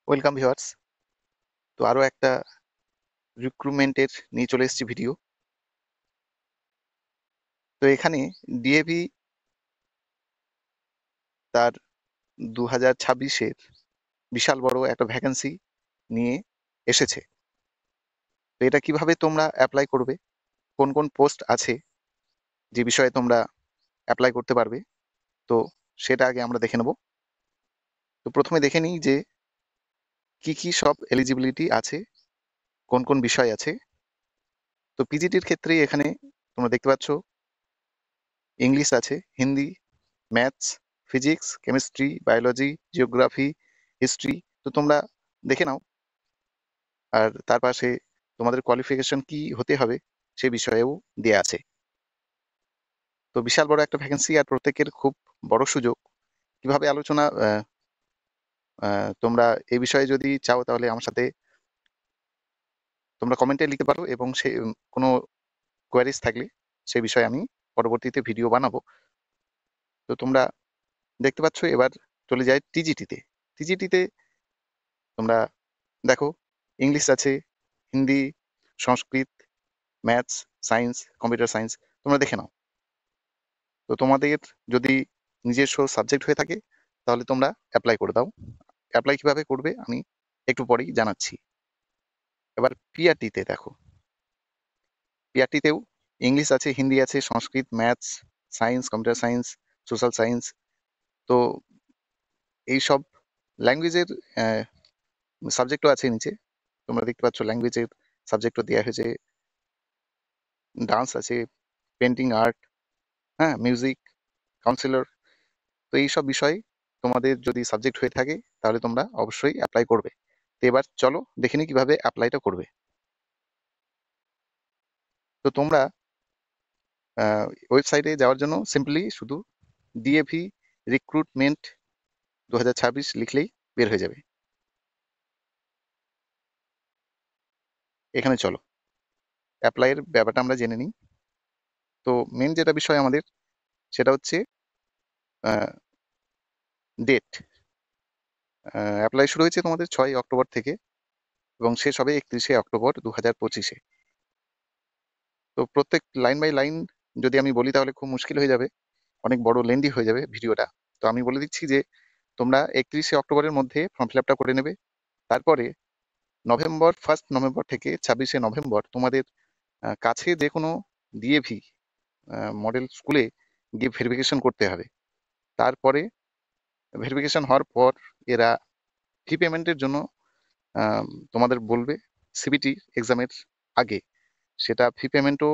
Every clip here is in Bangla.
Welcome viewers. তো আরো একটা রিক্রুটমেন্টের নিয়ে চলে এসেছি ভিডিও। তো এখানে ডিএভি তার 2026-এর বিশাল বড় একটা ভ্যাকেন্সি নিয়ে এসেছে। তো এটা কিভাবে তোমরা অ্যাপ্লাই করবে, কোন কোন পোস্ট আছে যে বিষয়ে তোমরা অ্যাপ্লাই করতে পারবে, তো সেটা আগে আমরা দেখে নেব। তো প্রথমে দেখে নিই যে কি কি সব এলিজিবিলিটি আছে, কোন কোন বিষয় আছে। তো পিজিটির ক্ষেত্রে এখানে তোমরা দেখতে পাচ্ছ ইংলিশ আছে, Hindi, maths, physics, chemistry, biology, geography, history. তো তোমরা দেখে নাও। আর তার পাশে তোমাদের কোয়ালিফিকেশন কি হতে হবে সে বিষয়েও দেয়া আছে। তো বিশাল বড় একটা ভ্যাকেন্সি আর প্রত্যেকের খুব বড় সুযোগ। কিভাবে আলোচনা তোমরা এই বিষয়ে যদি চাও তাহলে আমার সাথে তোমরা কমেন্টে লিখতে পারো, এবং সে কোনো কোয়ারিজ থাকলে সে বিষয়ে আমি পরবর্তীতে ভিডিও বানাবো। তো তোমরা দেখতে পাচ্ছ, এবার চলে যায় টিজিটিতে। টিজিটিতে তোমরা দেখো ইংলিশ আছে, হিন্দি, সংস্কৃত, ম্যাথস, সায়েন্স, কম্পিউটার সায়েন্স। তোমরা দেখে নাও। তো তোমাদের যদি নিজস্ব সাবজেক্ট হয়ে থাকে তাহলে তোমরা অ্যাপ্লাই করে দাও। অ্যাপ্লাই কিভাবে করবে আমি একটু পরেই জানাচ্ছি। এবার পিআরটিতে দেখো, পিআরটিতেও ইংলিশ আছে, হিন্দি আছে, Sanskrit, maths, science, computer science, social science. তো এইসব ল্যাঙ্গুয়েজের সাবজেক্টও আছে নিচে। তোমরা দেখতে পাচ্ছ ল্যাঙ্গুয়েজের সাবজেক্টও দেওয়া হয়েছে, ডান্স আছে, পেন্টিং, আর্ট, হ্যাঁ, মিউজিক, কাউন্সিলর। তো এইসব বিষয় তোমাদের যদি সাবজেক্ট হয়ে থাকে তাহলে তোমরা অবশ্যই অ্যাপ্লাই করবে। তো এবার চলো দেখে নিই কিভাবে অ্যাপ্লাইটা করবে। তো তোমরা ওয়েবসাইটে যাওয়ার জন্য সিম্পলি শুধু ডিএভি রিক্রুটমেন্ট 2026 লিখলেই বের হয়ে যাবে। এখানে চলো অ্যাপ্লাইয়ের ব্যাপারটা আমরা জেনে নিই। তো মেন যেটা বিষয় আমাদের সেটা হচ্ছে ডেট। অ্যাপ্লাই শুরু হয়েছে তোমাদের 6 অক্টোবর থেকে এবং শেষ হবে 31শে অক্টোবর 2025-এ। তো প্রত্যেক লাইন বাই লাইন যদি আমি বলি তাহলে খুব মুশকিল হয়ে যাবে, অনেক বড় লেন্দি হয়ে যাবে ভিডিওটা। তো আমি বলে দিচ্ছি যে তোমরা 31শে অক্টোবরের মধ্যে ফর্ম ফিল আপটা করে নেবে। তারপরে ফার্স্ট নভেম্বর থেকে 26শে নভেম্বর তোমাদের কাছে যে কোনো ডিএভি মডেল স্কুলে গিয়ে ভেরিফিকেশন করতে হবে। তারপরে ভেরিফিকেশন হওয়ার পর এরা ফি পেমেন্টের জন্য তোমাদের বলবে সিবিটি এক্সামের আগে। সেটা ফি পেমেন্টও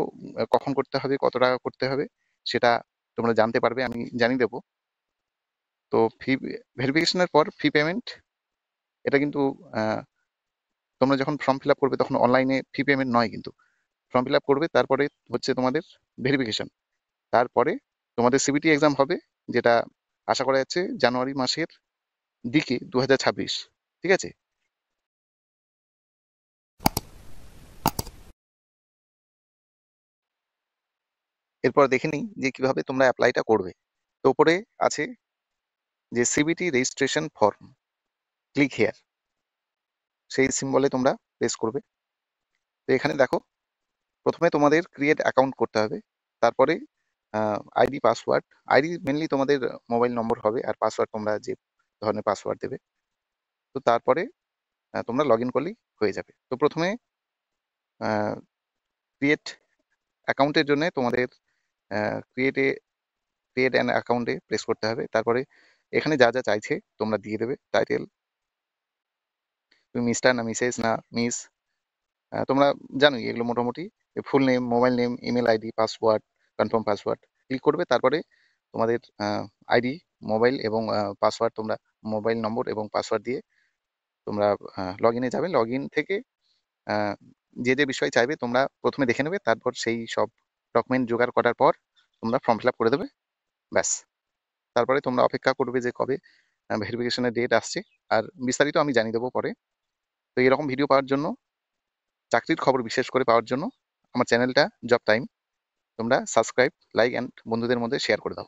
কখন করতে হবে, কত টাকা করতে হবে সেটা তোমরা জানতে পারবে, আমি জানিয়ে দেবো। তো ফি ভেরিফিকেশনের পর ফি পেমেন্ট, এটা কিন্তু তোমরা যখন ফর্ম ফিল আপ করবে তখন অনলাইনে ফি পেমেন্ট নয়, কিন্তু ফর্ম ফিল আপ করবে তারপরে হচ্ছে তোমাদের ভেরিফিকেশন। তারপরে তোমাদের সিবিটি এক্সাম হবে, যেটা আশা করা যাচ্ছে জানুয়ারি মাসের দিকে 2026। ঠিক আছে। এরপর দেখে নিই যে কিভাবে তোমরা অ্যাপ্লাইটা করবে। তো উপরে আছে যে CBT registration form, click here, সেই সিম্বলে তোমরা প্রেস করবে। তো এখানে দেখো প্রথমে তোমাদের ক্রিয়েট অ্যাকাউন্ট করতে হবে। তারপরে আইডি, পাসওয়ার্ড। আইডি মেনলি তোমাদের মোবাইল নম্বর হবে, আর পাসওয়ার্ড তোমরা যে ধরনের পাসওয়ার্ড দেবে। তো তারপরে তোমরা লগ ইন করলেই হয়ে যাবে। তো প্রথমে ক্রিয়েট অ্যাকাউন্টের জন্য তোমাদের ক্রিয়েট অ্যান অ্যাকাউন্টে প্রেস করতে হবে। তারপরে এখানে যা যা চাইছে তোমরা দিয়ে দেবে। টাইটেল, তুমি মিস্টার না মিসেস না মিস, তোমরা জানোই এগুলো মোটামুটি। Full name, mobile name, email ID, password, confirm password click করবে। তারপরে তোমাদের আইডি, মোবাইল এবং পাসওয়ার্ড, তোমরা মোবাইল নম্বর এবং পাসওয়ার্ড দিয়ে তোমরা লগ ইনে যাবে। লগ ইন থেকে যে যে বিষয় চাইবে তোমরা প্রথমে দেখে নেবে, তারপর সেই সব ডকুমেন্ট জোগাড় করার পর তোমরা ফর্ম ফিল আপ করে দেবে, ব্যাস। তারপরে তোমরা অপেক্ষা করবে যে কবে ভেরিফিকেশনের ডেট আসছে, আর বিস্তারিত আমি জানিয়ে দেবো পরে। তো এরকম ভিডিও পাওয়ার জন্য, চাকরির খবর বিশেষ করে পাওয়ার জন্য আমার চ্যানেলটা জব টাইম তোমরা সাবস্ক্রাইব, লাইক অ্যান্ড বন্ধুদের মধ্যে শেয়ার করে দাও।